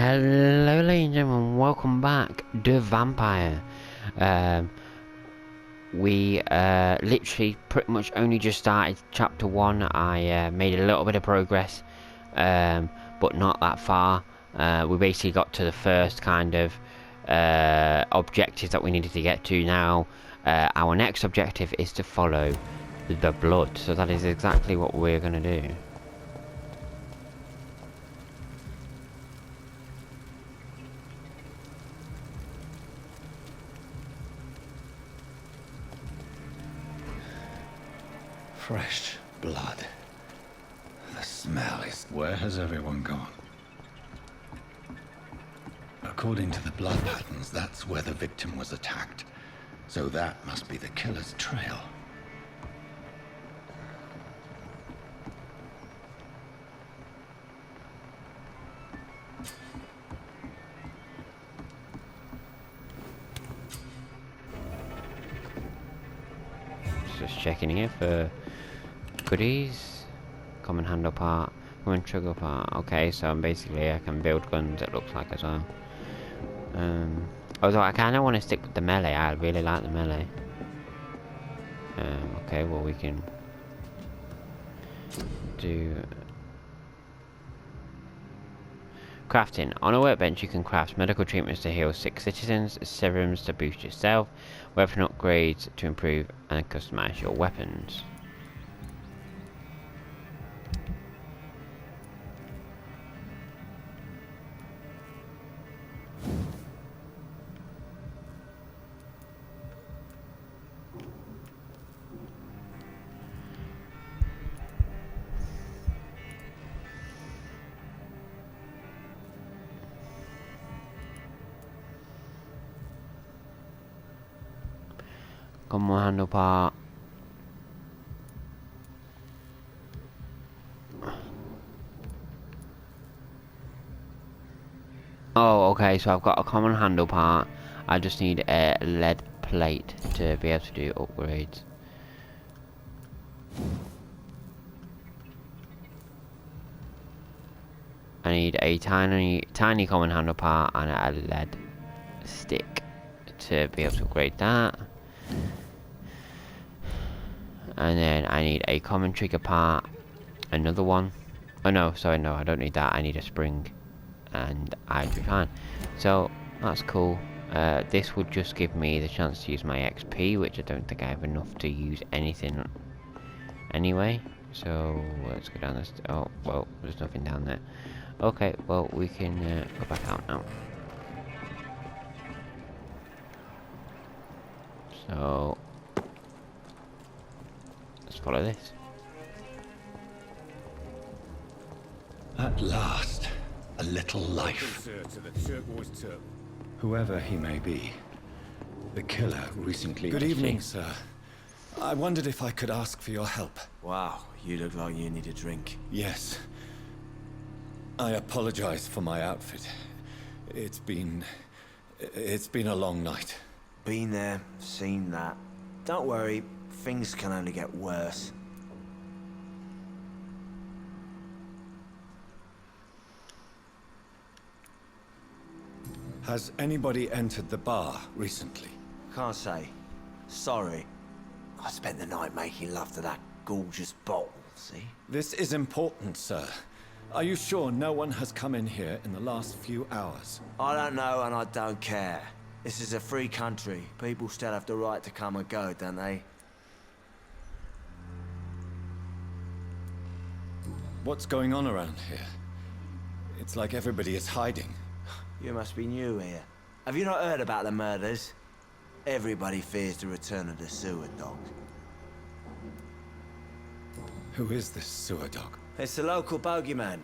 Hello ladies and gentlemen, welcome back to Vampyr. We literally pretty much only just started chapter 1. I made a little bit of progress, but not that far. We basically got to the first kind of objective that we needed to get to. Now our next objective is to follow the blood, so that is exactly what we're going to do. Fresh blood. The smell is... Where has everyone gone? According to the blood patterns, that's where the victim was attacked. So that must be the killer's trail. Just checking here for goodies. Common handle part, common trigger part. Okay, so basically I can build guns, it looks like, as well. Although I kind of want to stick with the melee. I really like the melee. Okay, well we can do crafting. On a workbench you can craft medical treatments to heal 6 citizens, serums to boost yourself, weapon upgrades to improve and customize your weapons. Common handle part. Oh, okay, so I've got a common handle part. I just need a lead plate to be able to do upgrades. I need a tiny common handle part and a lead stick to be able to upgrade that. And then I need a common trigger part, another one. Oh no, sorry, no, I don't need that. I need a spring, and I'd be fine. So that's cool. This would just give me the chance to use my XP, which I don't think I have enough to use anything anyway. So let's go down this. Oh well, there's nothing down there. Okay, well we can go back out now. So let's follow this. At last, a little life. Whoever he may be, the killer recently... Good evening, sir. I wondered if I could ask for your help. Wow, you look like you need a drink. Yes. I apologize for my outfit. It's been a long night. Been there, seen that. Don't worry, things can only get worse. Has anybody entered the bar recently? Can't say. Sorry. I spent the night making love to that gorgeous bottle, see? This is important, sir. Are you sure no one has come in here in the last few hours? I don't know and I don't care. This is a free country. People still have the right to come and go, don't they? What's going on around here? It's like everybody is hiding. You must be new here. Have you not heard about the murders? Everybody fears the return of the sewer dog. Who is this sewer dog? It's the local bogeyman.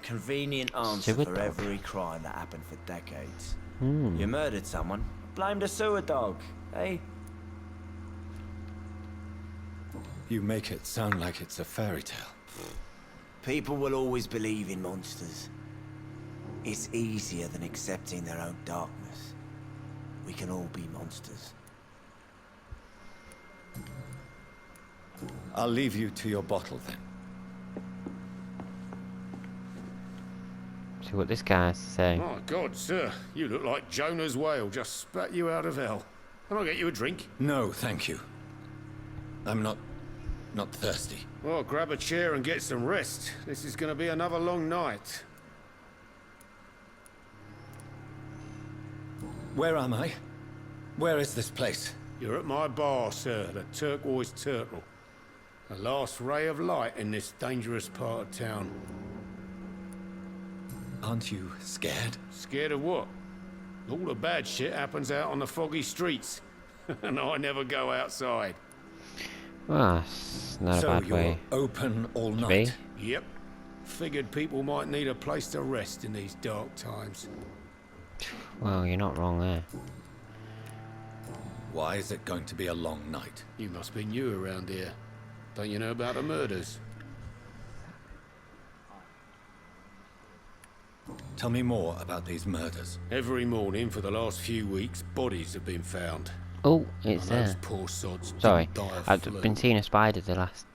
Convenient answer Sewer for dog? every crime that happened for decades. Hmm. You murdered someone, blame the sewer dog, eh? You make it sound like it's a fairy tale. People will always believe in monsters. It's easier than accepting their own darkness. We can all be monsters. I'll leave you to your bottle then. See what this guy has to say. My God, sir, you look like Jonah's whale just spat you out of hell. Can I get you a drink? No, thank you. I'm not thirsty. Well, grab a chair and get some rest. This is going to be another long night. Where am I? Where is this place? You're at my bar, sir, the Turquoise Turtle. The last ray of light in this dangerous part of town. Aren't you scared? Scared of what? All the bad shit happens out on the foggy streets. And I never go outside. Well, it's not a So bad you're way open all to be. night? Yep. Figured people might need a place to rest in these dark times. Well, you're not wrong there. Why is it going to be a long night? You must be new around here. Don't you know about the murders? Tell me more about these murders. Every morning for the last few weeks, bodies have been found. Oh, it's And those there. poor sods Sorry, didn't die of I've flu. been seeing a spider the last...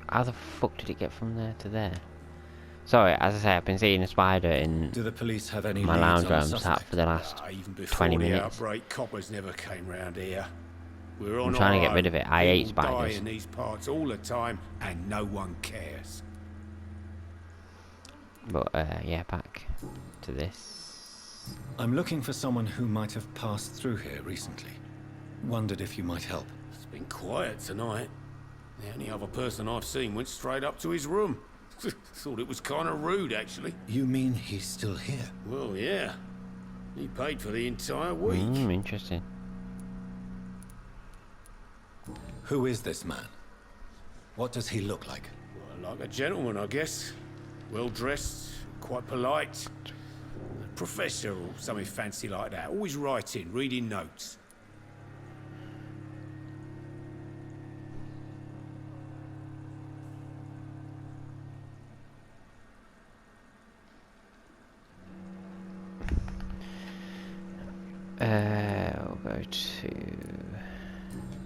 How the fuck did it get from there to there? Sorry, as I say, I've been seeing a spider in Do the police have any my leads lounge on where the I'm sat suspect? for the last Even before 20 the minutes. outbreak, coppers never came round here. We're on trying to our get rid own. of it. I hate People die spiders. in these parts all the time, and no one cares. But, yeah, back to this. I'm looking for someone who might have passed through here recently. Wondered if you might help. It's been quiet tonight. The only other person I've seen went straight up to his room. Thought it was kind of rude, actually. You mean he's still here? Well, yeah. He paid for the entire week. Interesting. Who is this man? What does he look like? Well, like a gentleman, I guess. Well dressed, quite polite. A professor or something fancy like that. Always writing, reading notes. We'll go to...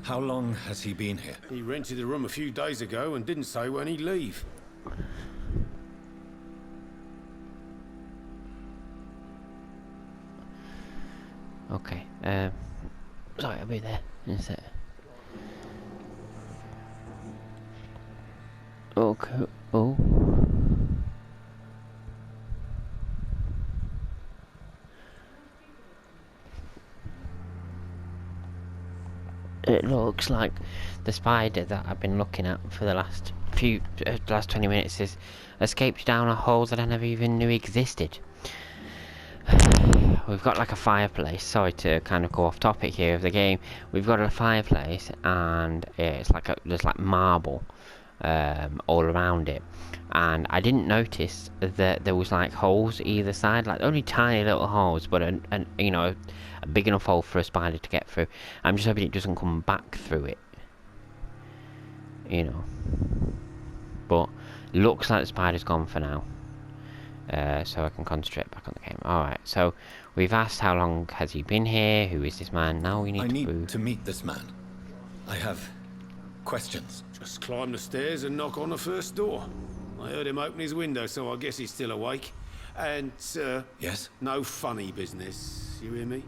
How long has he been here? He rented the room a few days ago and didn't say when he'd leave. Okay, sorry, I'll be there in a sec. Okay, oh. It looks like the spider that I've been looking at for the last last 20 minutes has escaped down a hole that I never even knew existed. We've got like a fireplace. Sorry to kind of go off topic here of the game. We've got a fireplace and it's like there's like marble all around it, and I didn't notice that there was like holes either side, like only tiny little holes, but you know, a big enough hole for a spider to get through. I'm just hoping it doesn't come back through it, you know. But looks like the spider's gone for now, so I can concentrate back on the game. Alright, so we've asked how long has he been here, who is this man. Now we need I to need prove. to meet this man. I have questions. Just climb the stairs and knock on the first door. I heard him open his window, so I guess he's still awake. And, Yes? no funny business, you hear me?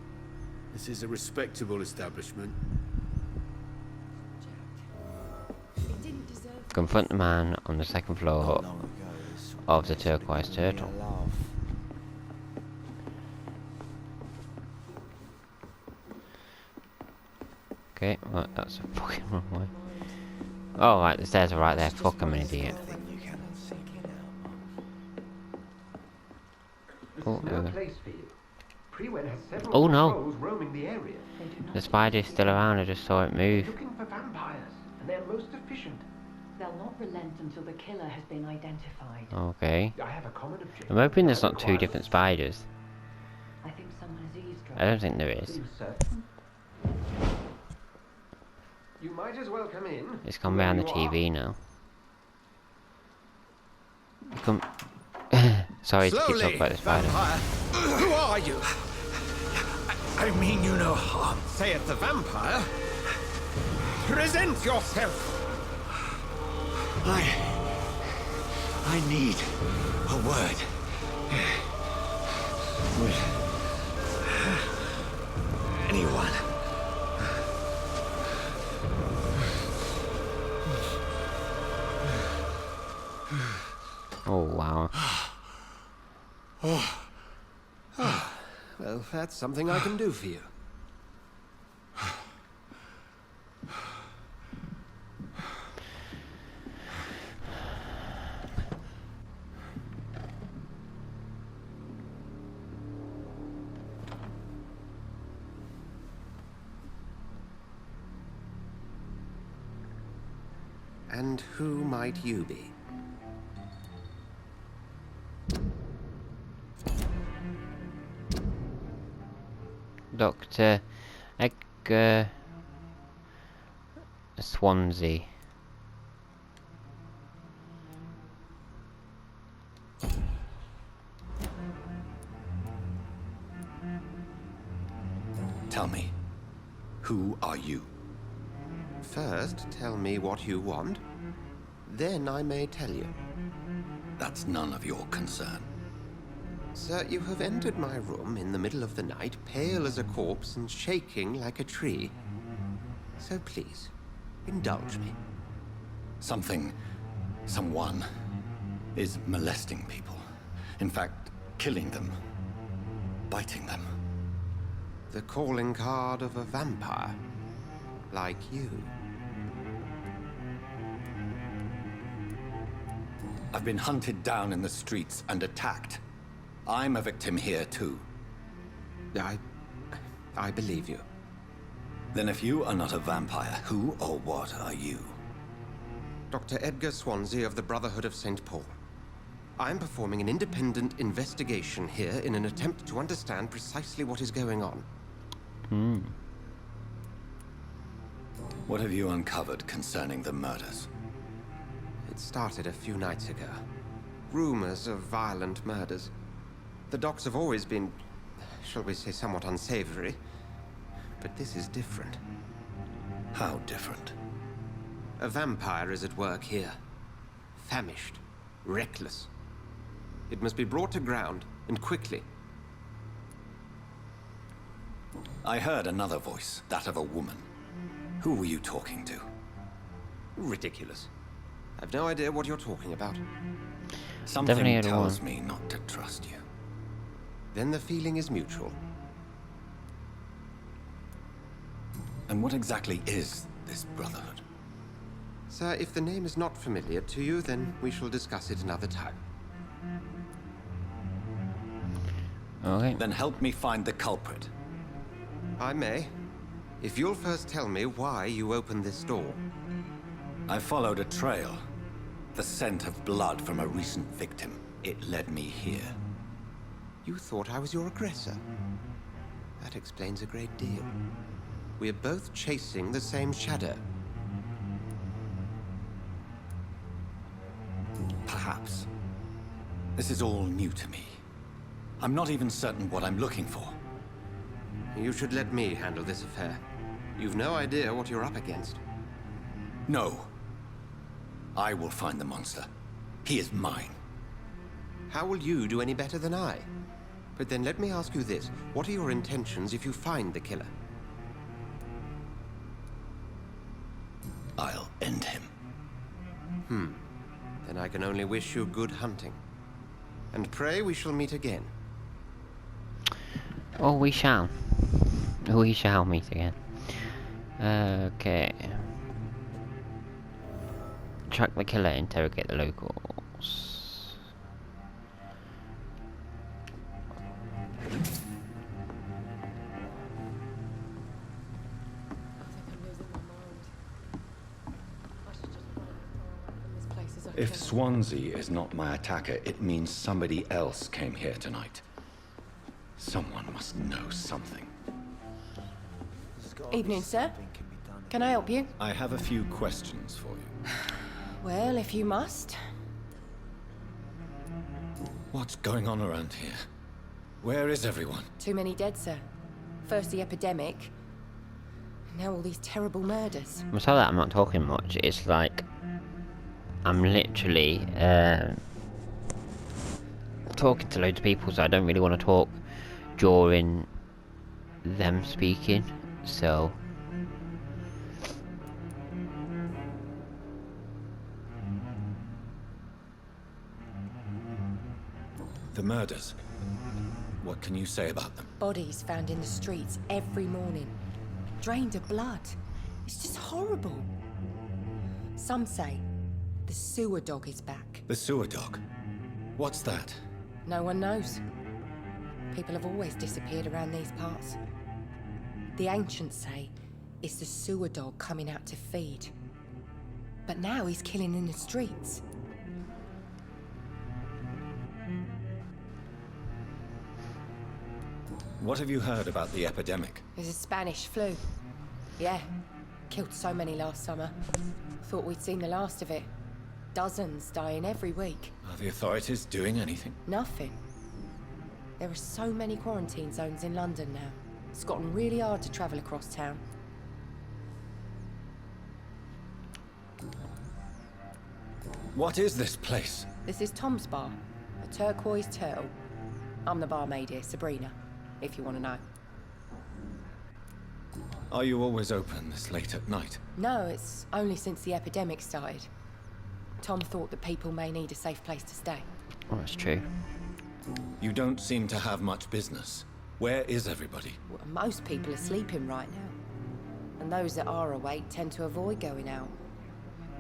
This is a respectable establishment. Confront the man on the second floor Long ago, this of the Turquoise Turtle. love. Okay, well, that's a fucking wrong way. Oh, right, the stairs are right there. Fuck, I'm an idiot. You cannot seek it out. Oh, No place for you. Prewen has several Oh, no. patrols roaming the area. the spider's still around. I just saw it move. Looking for vampires, and they're most efficient. They'll not relent until the killer has been identified. Okay. I have a common objective. I'm hoping there's that not two requires- different spiders. I think someone has eavesdropped. I don't think there Are is. you certain? You might as well come in. It's gone behind the Whoever you TV now. Come. Sorry to keep talking about the spider. Who are you? I mean you no harm. Saith the vampire. I need a word with anyone. Oh, wow. Well, that's something I can do for you. And who might you be? Dr. Edgar Swansea. Tell me, who are you? First, tell me what you want. Then I may tell you. That's none of your concern. Sir, you have entered my room in the middle of the night, pale as a corpse and shaking like a tree. So please, indulge me. Someone is molesting people. In fact, killing them. Biting them. The calling card of a vampire. Like you. I've been hunted down in the streets and attacked. I'm a victim here too. I believe you. Then if you are not a vampire, who or what are you? Dr. Edgar Swansea of the Brotherhood of St. Paul. I'm performing an independent investigation here in an attempt to understand precisely what is going on. What have you uncovered concerning the murders? It started a few nights ago. Rumors of violent murders. The docs have always been, shall we say, somewhat unsavory. But this is different. How different? A vampire is at work here. Famished. Reckless. It must be brought to ground, and quickly. I heard another voice, that of a woman. Who were you talking to? Ridiculous. I've no idea what you're talking about. Something Definitely had tells one. me not to trust you. Then the feeling is mutual. And what exactly is this Brotherhood? Sir, if the name is not familiar to you, then we shall discuss it another time. Okay. Then help me find the culprit. I may. If you'll first tell me why you opened this door. I followed a trail. The scent of blood from a recent victim. It led me here. You thought I was your aggressor. That explains a great deal. We are both chasing the same shadow. Perhaps. This is all new to me. I'm not even certain what I'm looking for. You should let me handle this affair. You've no idea what you're up against. No. I will find the monster. He is mine. How will you do any better than I? But then let me ask you this. What are your intentions if you find the killer? I'll end him. Then I can only wish you good hunting. And pray we shall meet again. Oh, we shall. We shall meet again. Okay. Track the killer, interrogate the locals. If Swansea is not my attacker, it means somebody else came here tonight. Someone must know something. Evening, sir. Can I help you? I have a few questions for you. Well, if you must. What's going on around here? Where is everyone? Too many dead, sir. First the epidemic. Now all these terrible murders. I'm sorry that I'm not talking much. It's like I'm literally talking to loads of people, so I don't really want to talk during them speaking, so... The murders. What can you say about them? Bodies found in the streets every morning. Drained of blood. It's just horrible. Some say the sewer dog is back. The sewer dog? What's that? No one knows. People have always disappeared around these parts. The ancients say it's the sewer dog coming out to feed. But now he's killing in the streets. What have you heard about the epidemic? There's a Spanish flu. Yeah. Killed so many last summer. Thought we'd seen the last of it. Dozens dying every week. Are the authorities doing anything? Nothing. There are so many quarantine zones in London now. It's gotten really hard to travel across town. What is this place? This is Tom's bar. A turquoise turtle. I'm the barmaid here, Sabrina, if you want to know. Are you always open this late at night? No, it's only since the epidemic started. Tom thought that people may need a safe place to stay. Oh, that's true. You don't seem to have much business. Where is everybody? Well, most people are sleeping right now. And those that are awake tend to avoid going out.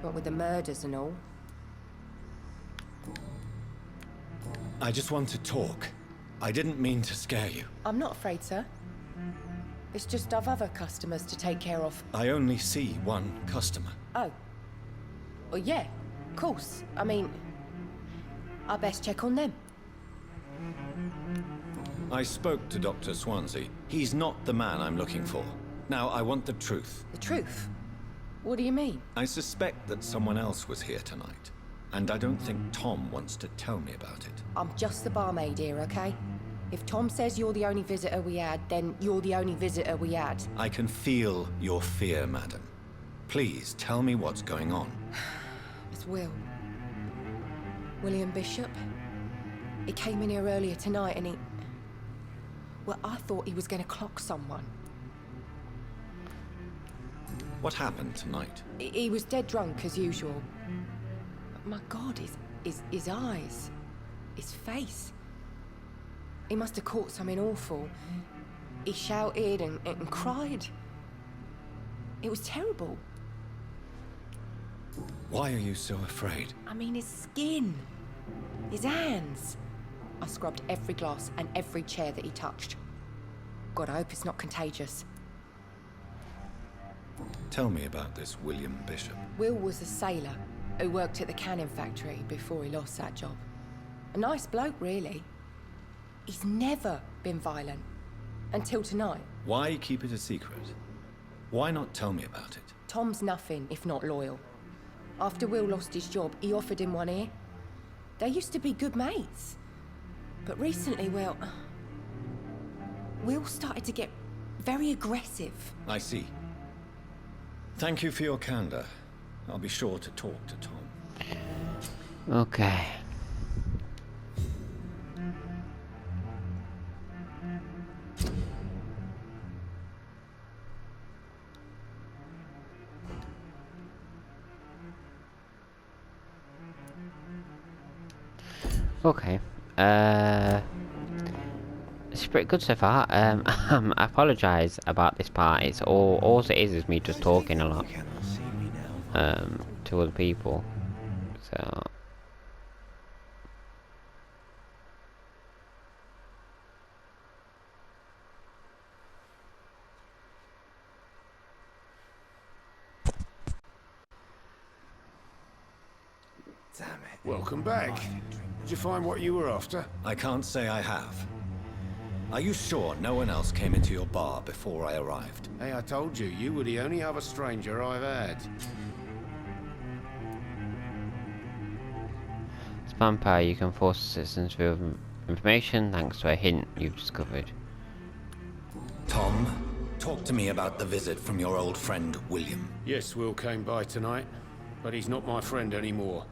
What with the murders and all. I just want to talk. I didn't mean to scare you. I'm not afraid, sir. It's just I've other customers to take care of. I only see one customer. Oh. Well, yeah, of course. I mean, I best check on them. I spoke to Dr. Swansea. He's not the man I'm looking for. Now, I want the truth. The truth? What do you mean? I suspect that someone else was here tonight. And I don't think Tom wants to tell me about it. I'm just the barmaid here, okay? If Tom says you're the only visitor we had, then you're the only visitor we had. I can feel your fear, madam. Please, tell me what's going on. It's Will. William Bishop. He came in here earlier tonight and he... Well, I thought he was going to clock someone. What happened tonight? He was dead drunk, as usual. But my God, his eyes. His face. He must have caught something awful. He shouted and cried. It was terrible. Why are you so afraid? I mean, his skin. His hands. I scrubbed every glass and every chair that he touched. God, I hope it's not contagious. Tell me about this William Bishop. Will was a sailor who worked at the cannon factory before he lost that job. A nice bloke, really. He's never been violent. Until tonight. Why keep it a secret? Why not tell me about it? Tom's nothing if not loyal. After Will lost his job, he offered him one ear. They used to be good mates. But recently, well... Will started to get very aggressive. I see. Thank you for your candor. I'll be sure to talk to Tom. Okay. Okay. It's pretty good so far. I apologise about this part. It's all it is me just talking a lot. To other people. So. Damn it. Welcome back. Did you find what you were after? I can't say I have. Are you sure no one else came into your bar before I arrived? Hey, I told you, you were the only other stranger I've had. As Vampyr, you can force citizens with information thanks to a hint you've discovered. Tom, talk to me about the visit from your old friend, William. Yes, Will came by tonight, but he's not my friend anymore.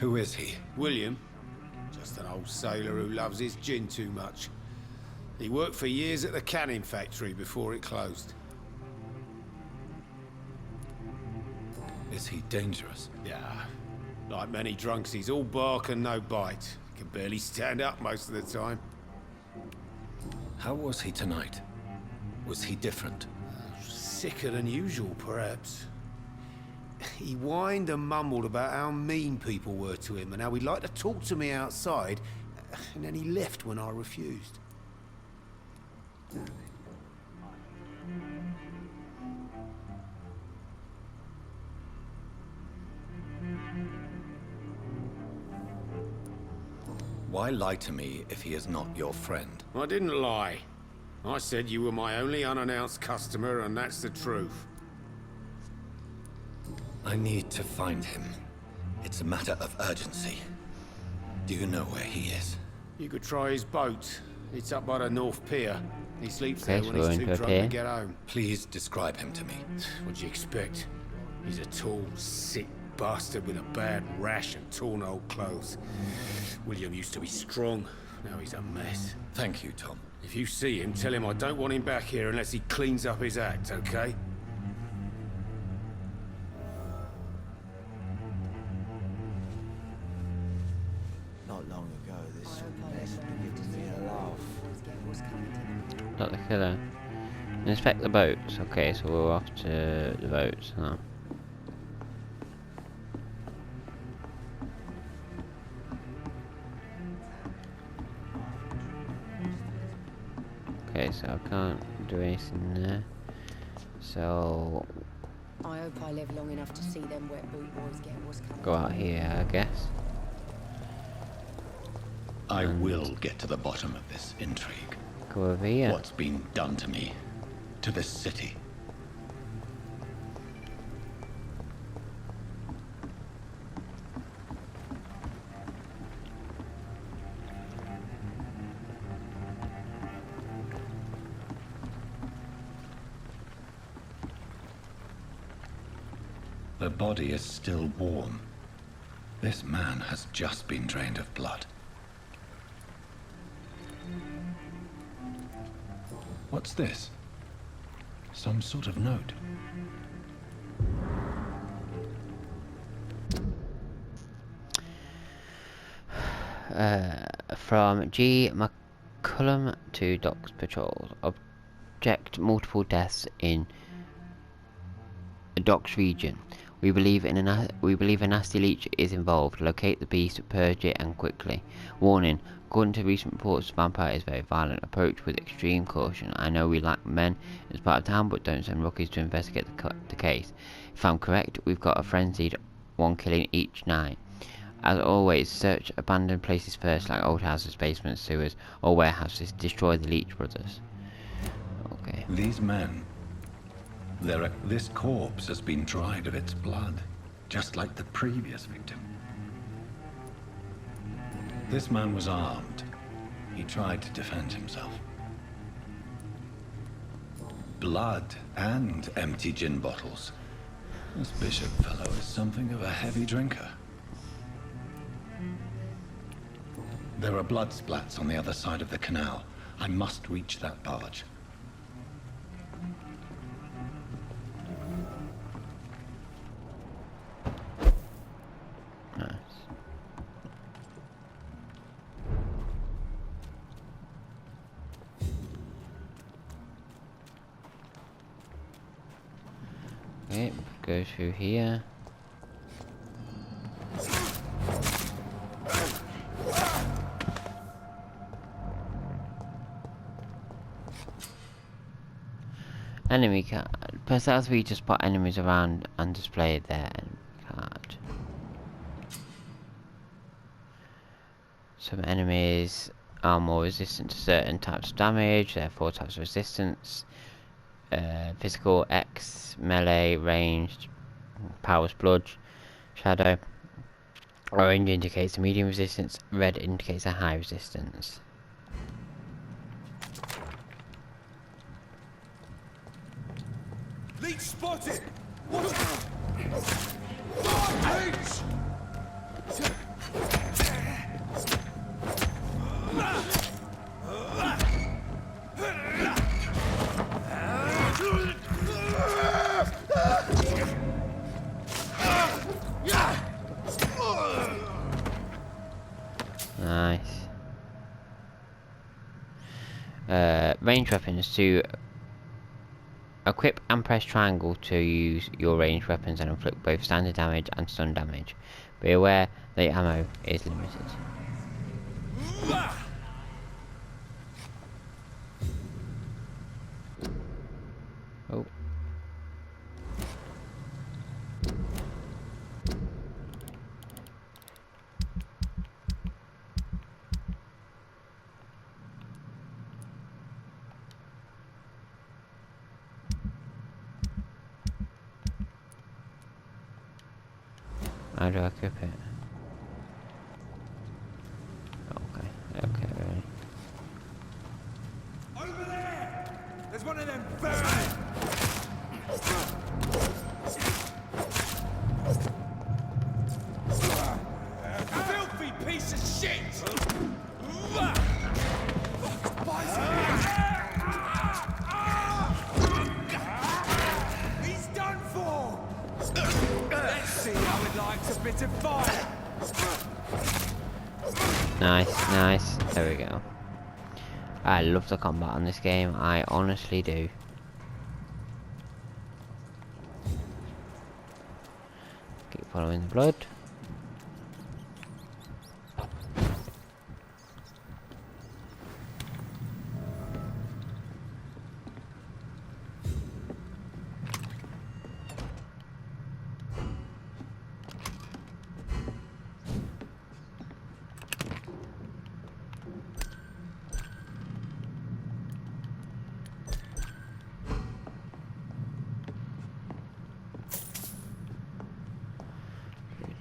Who is he? William, just an old sailor who loves his gin too much. He worked for years at the canning factory before it closed. Is he dangerous? Yeah, like many drunks, he's all bark and no bite. Can barely stand up most of the time. How was he tonight? Was he different? Sicker than usual, perhaps. He whined and mumbled about how mean people were to him and how he'd like to talk to me outside, and then he left when I refused. Why lie to me if he is not your friend? I didn't lie. I said you were my only unannounced customer, and that's the truth. I need to find him. It's a matter of urgency. Do you know where he is? You could try his boat. It's up by the North Pier. He sleeps there Okay, when so he's we're too into a drunk pier. to get home. Please describe him to me. What'd you expect? He's a tall, sick bastard with a bad rash and torn old clothes. William used to be strong. Now he's a mess. Thank you, Tom. If you see him, tell him I don't want him back here unless he cleans up his act, okay? Not long ago, this sort of mess would have given me a laugh. Not the killer. Inspect the boats. Okay, so we're off to the boats now. Okay, so I can't do anything there. So I hope I live long enough to see them wet boot boys get what's coming. go out here, I guess. I will get to the bottom of this intrigue. Go over here. What's been done to me? To this city? The body is still warm. This man has just been drained of blood. What's this? Some sort of note. From G. McCullum to Docks Patrols. Object multiple deaths in the Docks region. We believe a nasty leech is involved. Locate the beast, purge it, and quickly. Warning: according to recent reports, Vampyr is very violent. Approach with extreme caution. I know we lack men as part of town, but don't send rookies to investigate the case. If I'm correct, we've got a frenzied one killing each night. As always, search abandoned places first, like old houses, basements, sewers, or warehouses. Destroy the Leech brothers. Okay. These men... This corpse has been dried of its blood, just like the previous victim. This man was armed. He tried to defend himself. Blood and empty gin bottles. This bishop fellow is something of a heavy drinker. There are blood splats on the other side of the canal. I must reach that barge. Nice. Okay, go through here. Enemy card. Press L3 to spot enemies around and display their enemy card. Some enemies are more resistant to certain types of damage. There are 4 types of resistance. Physical, X, melee, ranged, power spludge, shadow. Orange indicates a medium resistance, red indicates a high resistance. Leech spotted! What? Leech! Nice. Range weapons. To equip and press triangle to use your ranged weapons and inflict both standard damage and stun damage. Be aware that ammo is limited. Oh. How do I equip it? Okay, okay, ready. Over there! There's one of them birds! Filthy piece of shit! He's done for! Let's see how it likes a bit of fire! Nice, nice. There we go. I love the combat on this game. I honestly do. Keep following the blood.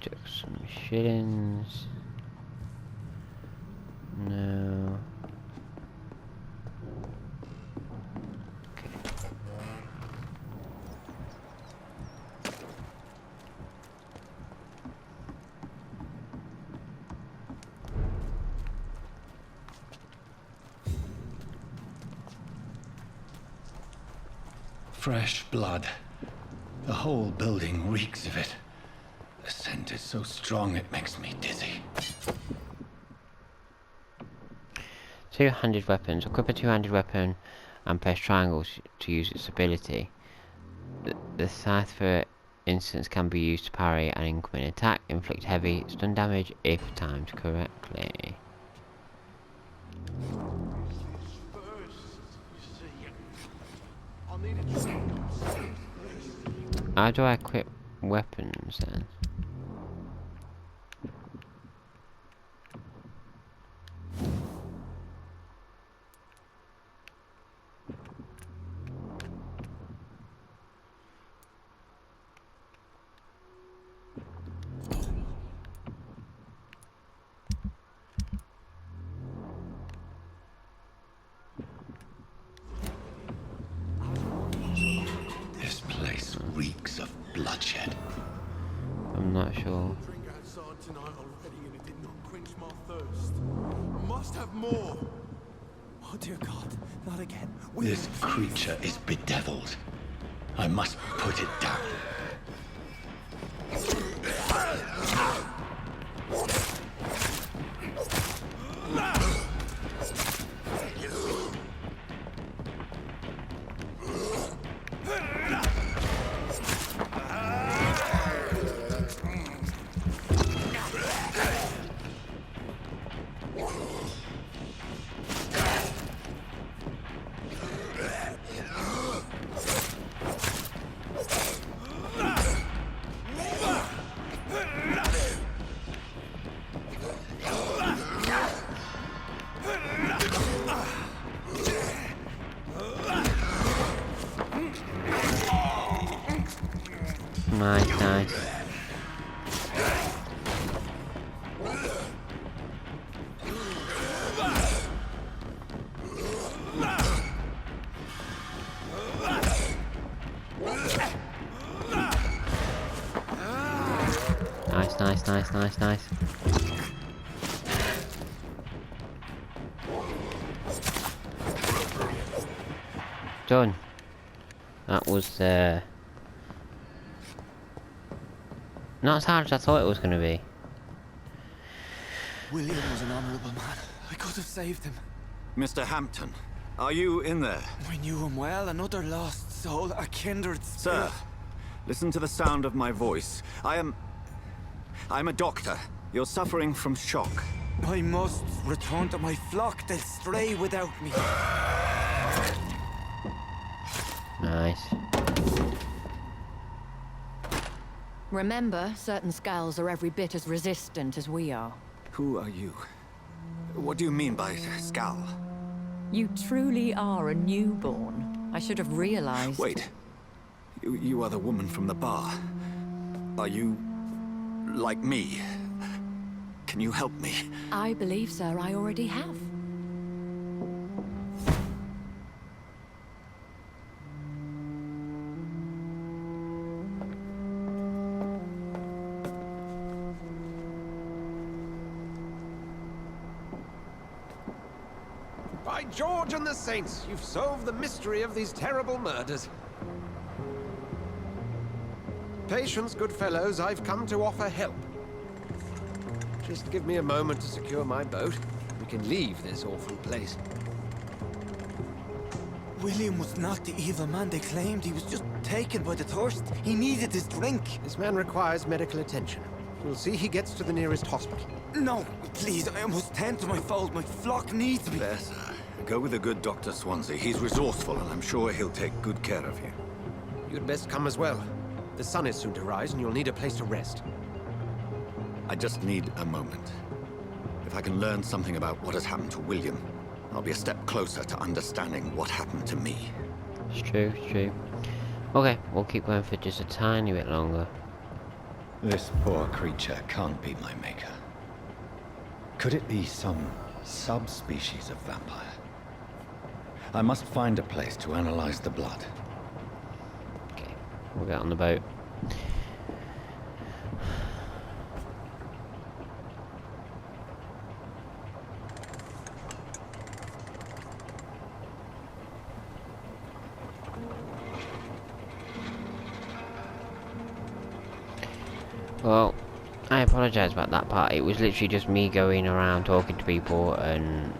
Took some shillings. No. Okay. Fresh blood. The whole building reeks of it. The scent is so strong it makes me dizzy. Two-handed weapons. Equip a two-handed weapon and press triangles to use its ability. The scythe, for instance, can be used to parry an incoming attack, inflict heavy stun damage if timed correctly. How do I equip weapons then? This place reeks of bloodshed. I'm not sure. Drink outside tonight already and it did not quench my thirst. I must have more. Oh dear God, not again. This creature is bedeviled. I must put it down. Nice, nice. Nice, nice, nice, nice, nice. done. That was not as hard as I thought it was going to be. William was an honorable man. I could have saved him. Mr. Hampton, are you in there? We knew him well, another lost soul, a kindred spirit. Sir, listen to the sound of my voice. I'm a doctor. You're suffering from shock. I must return to my flock. They'll stray without me. Nice. Remember, certain skulls are every bit as resistant as we are. Who are you? What do you mean by Skal? You truly are a newborn. I should have realized. Wait. You are the woman from the bar. Are you... like me? Can you help me? I believe, sir, I already have. By George and the Saints, you've solved the mystery of these terrible murders. Patience, good fellows, I've come to offer help. Just give me a moment to secure my boat. We can leave this awful place. William was not the evil man they claimed. He was just taken by the thirst. He needed his drink. This man requires medical attention. We'll see he gets to the nearest hospital. No, please, I must tend to my fold. My flock needs me. There, sir. Go with the good Dr. Swansea. He's resourceful, and I'm sure he'll take good care of you. You'd best come as well. The sun is soon to rise, and you'll need a place to rest. I just need a moment. If I can learn something about what has happened to William, I'll be a step closer to understanding what happened to me. It's true, it's true. Okay, we'll keep going for just a tiny bit longer. This poor creature can't be my maker. Could it be some subspecies of vampire? I must find a place to analyze the blood. Okay, we'll get on the boat. Well, I apologise about that part. It was literally just me going around talking to people, and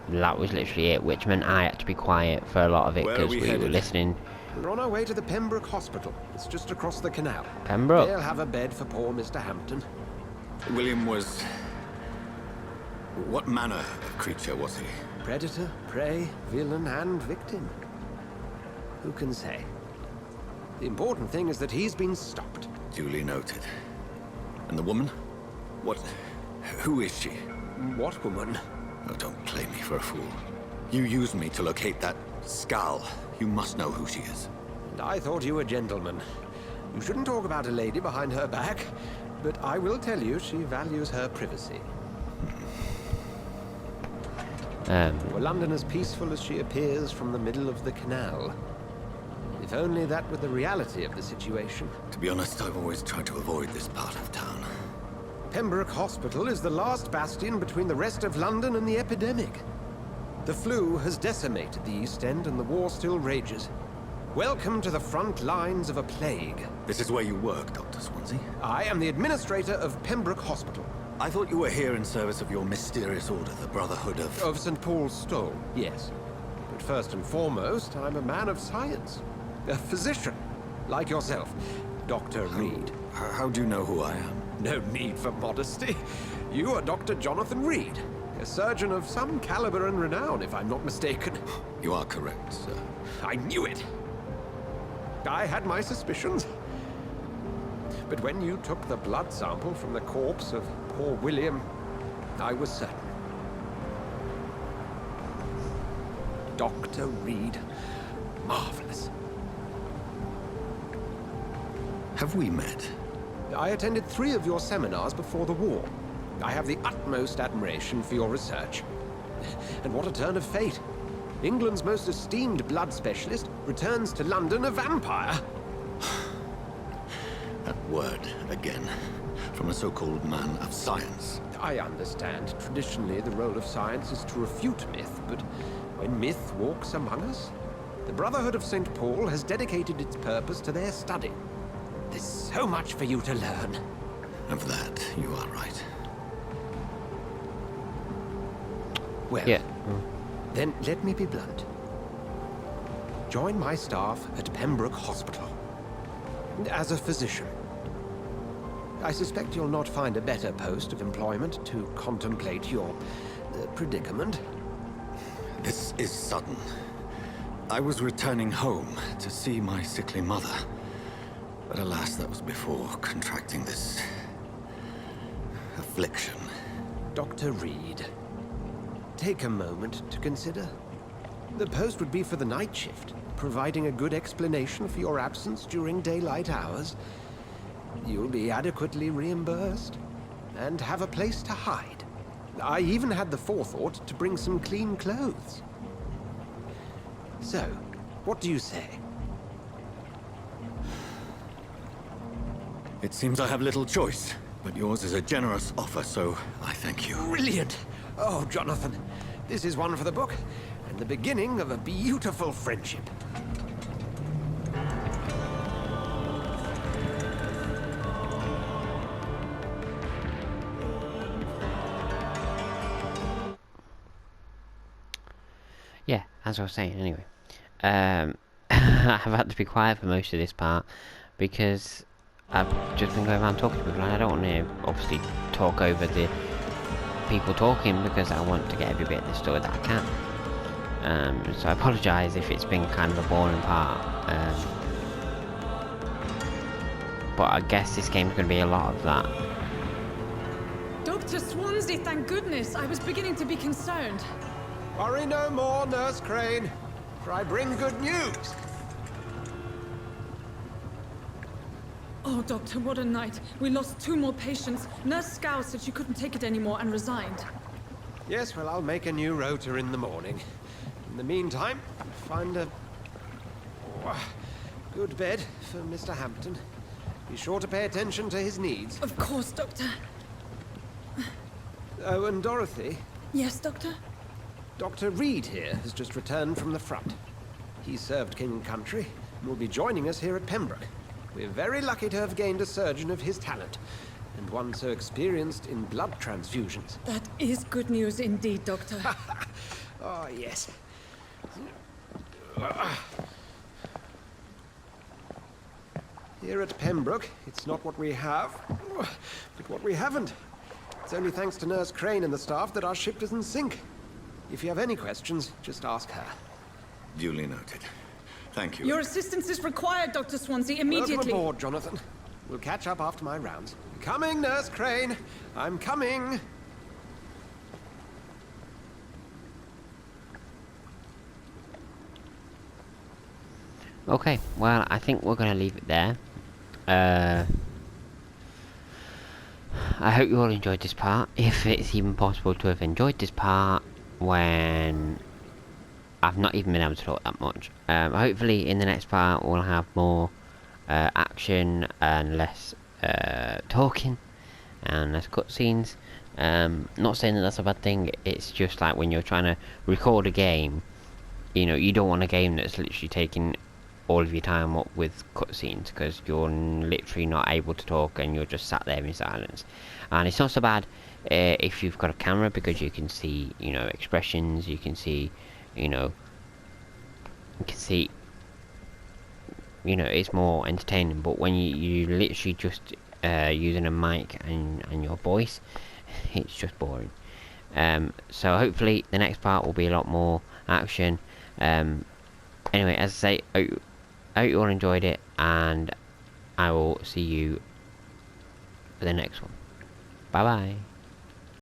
that was literally it, which meant I had to be quiet for a lot of it because we were listening. We're on our way to the Pembroke Hospital. It's just across the canal. Pembroke? They'll have a bed for poor Mr. Hampton. William was... what manner of creature was he? Predator, prey, villain, and victim. Who can say? The important thing is that he's been stopped. Duly noted. And the woman? What... who is she? What woman? Oh, don't play me for a fool. You used me to locate that Skal. You must know who she is. And I thought you a gentleman. You shouldn't talk about a lady behind her back, but I will tell you she values her privacy. Were London as peaceful as she appears from the middle of the canal? If only that were the reality of the situation. To be honest, I've always tried to avoid this part of town. Pembroke Hospital is the last bastion between the rest of London and the epidemic. The flu has decimated the East End and the war still rages. Welcome to the front lines of a plague. This is where you work, Dr. Swansea? I am the administrator of Pembroke Hospital. I thought you were here in service of your mysterious order, the Brotherhood of... Of St. Paul's Stole, yes. But first and foremost, I'm a man of science. A physician, like yourself, Dr. Reed. How do you know who I am? No need for modesty. You are Dr. Jonathan Reed, a surgeon of some caliber and renown, if I'm not mistaken. You are correct, sir. I knew it! I had my suspicions. But when you took the blood sample from the corpse of poor William, I was certain. Dr. Reed. Marvelous. Have we met? I attended 3 of your seminars before the war. I have the utmost admiration for your research. And what a turn of fate. England's most esteemed blood specialist returns to London a vampire. That word, again, from a so-called man of science. I understand. Traditionally, the role of science is to refute myth, but when myth walks among us, The Brotherhood of St. Paul has dedicated its purpose to their study. There's so much for you to learn. Of that, you are right. Well, Yeah. then let me be blunt. Join my staff at Pembroke Hospital. As a physician. I suspect you'll not find a better post of employment to contemplate your predicament. This is sudden. I was returning home to see my sickly mother. But alas, that was before contracting this affliction. Dr. Reed, take a moment to consider. The post would be for the night shift, providing a good explanation for your absence during daylight hours. You'll be adequately reimbursed and have a place to hide. I even had the forethought to bring some clean clothes. So, what do you say? It seems I have little choice, but yours is a generous offer, so I thank you. Brilliant! Oh, Jonathan, this is one for the book, and the beginning of a beautiful friendship. Yeah, as I was saying, anyway. I've had to be quiet for most of this part because I've just been going around talking to people, and I don't want to obviously talk over the people talking because I want to get every bit of the story that I can. So I apologise if it's been kind of a boring part. But I guess this game's going to be a lot of that. Dr. Swansea, thank goodness. I was beginning to be concerned. Worry no more, Nurse Crane, for I bring good news. Oh, Doctor, what a night. We lost 2 more patients. Nurse Scow said she couldn't take it anymore and resigned. Yes, well, I'll make a new rota in the morning. In the meantime, find a good bed for Mr. Hampton. Be sure to pay attention to his needs. Of course, Doctor. Oh, and Dorothy, Yes, Doctor? Dr. Reed here has just returned from the front. He served King and Country and will be joining us here at Pembroke. We're very lucky to have gained a surgeon of his talent, and one so experienced in blood transfusions. That is good news indeed, Doctor. Oh, yes. Here at Pembroke, it's not what we have, but what we haven't. It's only thanks to Nurse Crane and the staff that our ship doesn't sink. If you have any questions, just ask her. Duly noted. Thank you. Your assistance is required, Dr. Swansea, immediately. Welcome aboard, Jonathan. We'll catch up after my rounds. Coming, Nurse Crane. I'm coming. Okay, well, I think we're going to leave it there. I hope you all enjoyed this part, if it's even possible to have enjoyed this part when I've not even been able to talk that much. Hopefully in the next part we'll have more action and less talking and less cutscenes. Not saying that that's a bad thing, it's just like when you're trying to record a game, you know, you don't want a game that's literally taking all of your time up with cutscenes, because you're literally not able to talk and you're just sat there in silence. And it's not so bad if you've got a camera, because you can see, you know, expressions, you can see, you know, it's more entertaining. But when you literally just using a mic and your voice, it's just boring. So hopefully the next part will be a lot more action. Anyway, as I say, I hope you all enjoyed it, and I will see you for the next one. Bye bye.